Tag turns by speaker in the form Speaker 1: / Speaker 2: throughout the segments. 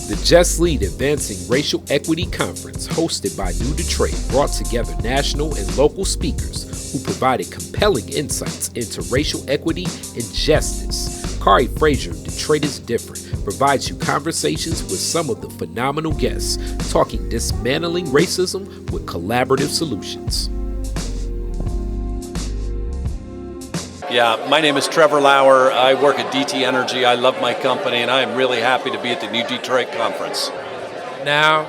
Speaker 1: The Just Lead Advancing Racial Equity Conference, hosted by New Detroit, brought together national and local speakers who provided compelling insights into racial equity and justice. Kari Frazier, Detroit is Different, provides you conversations with some of the phenomenal guests, talking dismantling racism with collaborative solutions.
Speaker 2: Yeah, my name is Trevor Lauer. I work at DT Energy. I love my company, and I am really happy to be at the New Detroit Conference.
Speaker 1: Now,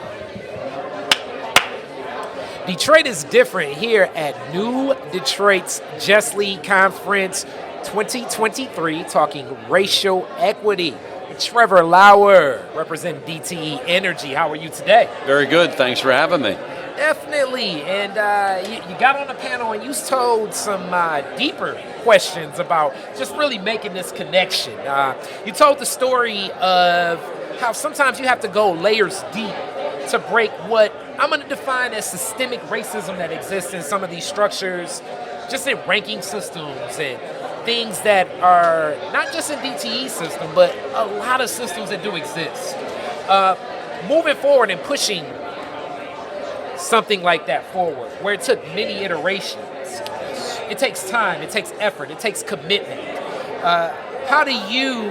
Speaker 1: Detroit is different here at New Detroit's Just Lead Conference 2023, talking racial equity. Trevor Lauer, representing DTE Energy. How are you today?
Speaker 2: Very good. Thanks for having me.
Speaker 1: Definitely. And you got on the panel and you told some deeper questions about just really making this connection. You told the story of how sometimes you have to go layers deep to break what I'm going to define as systemic racism that exists in some of these structures, just in ranking systems and things that are not just in DTE system, but a lot of systems that do exist. Moving forward and pushing something like that forward, where it took many iterations. It takes time, it takes effort, it takes commitment. How do you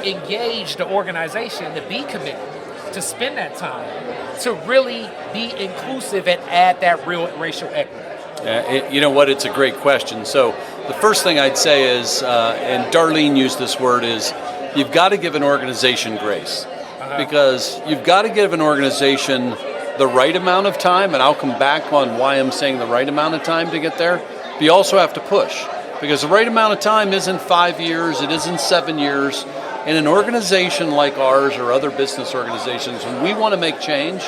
Speaker 1: engage the organization to be committed, to spend that time, to really be inclusive and add that real racial equity?
Speaker 2: You know what? It's a great question. So the first thing I'd say is, and Darlene used this word, is you've got to give an organization grace. Because you've got to give an organization the right amount of time, and I'll come back on why I'm saying the right amount of time to get there, but you also have to push. Because the right amount of time isn't 5 years, it isn't 7 years. In an organization like ours or other business organizations, when we want to make change,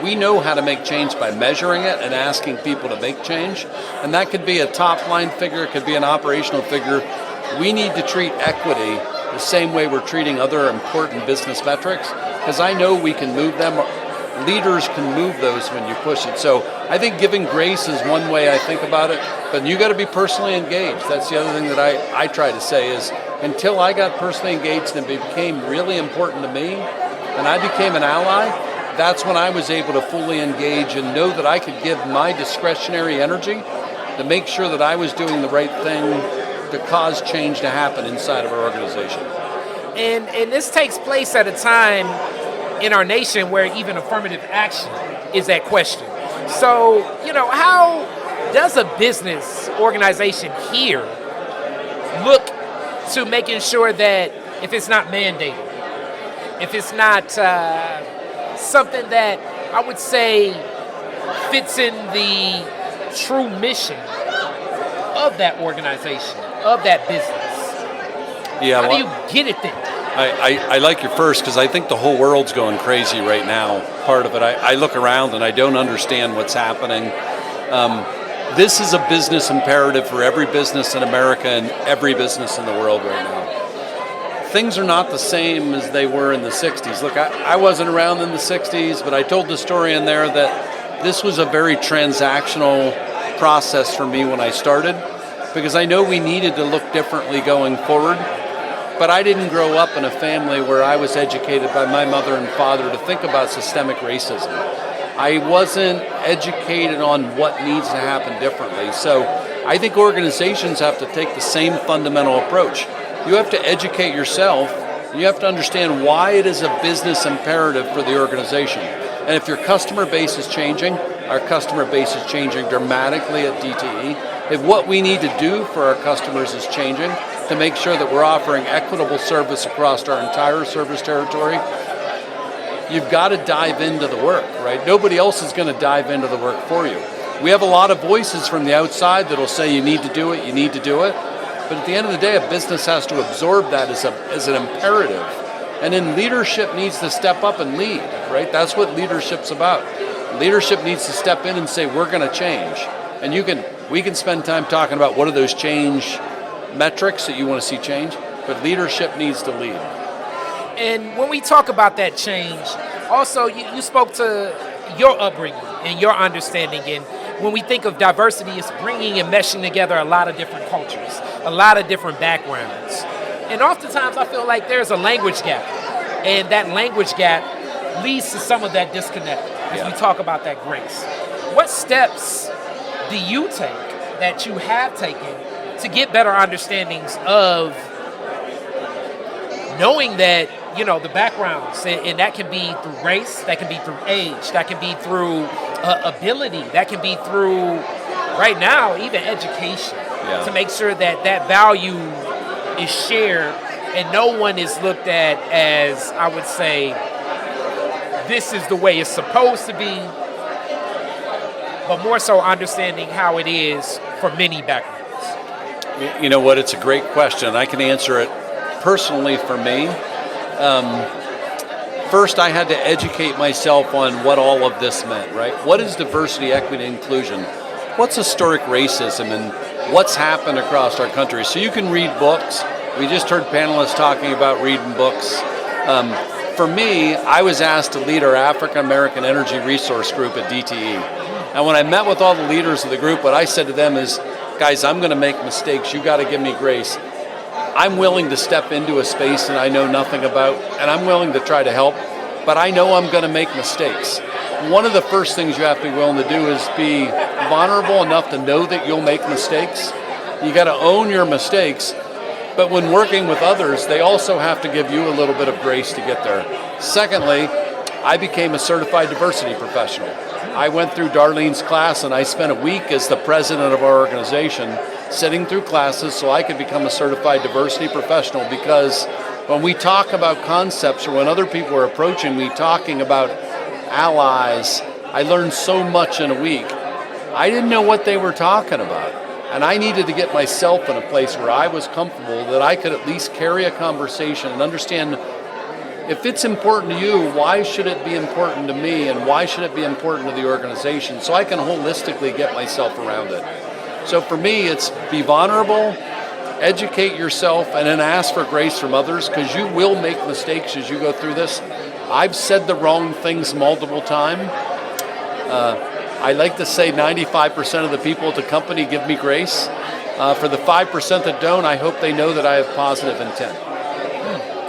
Speaker 2: we know how to make change by measuring it and asking people to make change. And that could be a top line figure, it could be an operational figure. We need to treat equity the same way we're treating other important business metrics, because I know we can move them. Leaders can move those when you push it. So I think giving grace is one way I think about it, but you got to be personally engaged. That's the other thing that I try to say is, until I got personally engaged and it became really important to me, and I became an ally, that's when I was able to fully engage and know that I could give my discretionary energy to make sure that I was doing the right thing to cause change to happen inside of our organization.
Speaker 1: And this takes place at a time in our nation where even affirmative action is at question. So, how does a business organization here look to making sure that if it's not mandated, if it's not something that I would say fits in the true mission of that organization, of that business?
Speaker 2: Yeah,
Speaker 1: how do you get it there?
Speaker 2: I like your first, because I think the whole world's going crazy right now. Part of it, I look around and I don't understand what's happening. This is a business imperative for every business in America and every business in the world right now. Things are not the same as they were in the 60s. Look, I wasn't around in the 60s, but I told the story in there that this was a very transactional process for me when I started, because I know we needed to look differently going forward. But I didn't grow up in a family where I was educated by my mother and father to think about systemic racism. I wasn't educated on what needs to happen differently. So I think organizations have to take the same fundamental approach. You have to educate yourself. You have to understand why it is a business imperative for the organization. And if your customer base is changing, our customer base is changing dramatically at DTE. If what we need to do for our customers is changing, to make sure that we're offering equitable service across our entire service territory, you've got to dive into the work, right? Nobody else is going to dive into the work for you. We have a lot of voices from the outside that'll say you need to do it, you need to do it. But at the end of the day, a business has to absorb that as an imperative. And then leadership needs to step up and lead, right? That's what leadership's about. Leadership needs to step in and say, we're going to change. And we can spend time talking about what are those change metrics that you want to see change, but leadership needs to lead.
Speaker 1: And when we talk about that change, also you spoke to your upbringing and your understanding, and when we think of diversity, it's bringing and meshing together a lot of different cultures, a lot of different backgrounds. And oftentimes I feel like there's a language gap, and that language gap leads to some of that disconnect as
Speaker 2: Yeah.
Speaker 1: we talk about that grace. What steps do you take that you have taken to get better understandings of knowing that, the backgrounds, and that can be through race, that can be through age, that can be through ability, that can be through, right now, even education, to make sure that that value is shared and no one is looked at as, I would say, this is the way it's supposed to be, but more so understanding how it is for many backgrounds.
Speaker 2: You know what? It's a great question. I can answer it personally for me. First, I had to educate myself on what all of this meant, right? What is diversity, equity, inclusion? What's historic racism, and what's happened across our country? So you can read books. We just heard panelists talking about reading books. For me, I was asked to lead our African American Energy Resource Group at DTE. And when I met with all the leaders of the group, what I said to them is, guys, I'm going to make mistakes. You got to give me grace. I'm willing to step into a space that I know nothing about, and I'm willing to try to help, but I know I'm going to make mistakes. One of the first things you have to be willing to do is be vulnerable enough to know that you'll make mistakes. You got to own your mistakes, but when working with others, they also have to give you a little bit of grace to get there. Secondly, I became a certified diversity professional. I went through Darlene's class, and I spent a week as the president of our organization sitting through classes so I could become a certified diversity professional, because when we talk about concepts, or when other people are approaching me talking about allies, I learned so much in a week. I didn't know what they were talking about, and I needed to get myself in a place where I was comfortable that I could at least carry a conversation and understand, if it's important to you, why should it be important to me, and why should it be important to the organization, so I can holistically get myself around it. So for me, it's be vulnerable, educate yourself, and then ask for grace from others, because you will make mistakes as you go through this. I've said the wrong things multiple times. I like to say 95% of the people at the company give me grace. For the 5% that don't, I hope they know that I have positive intent.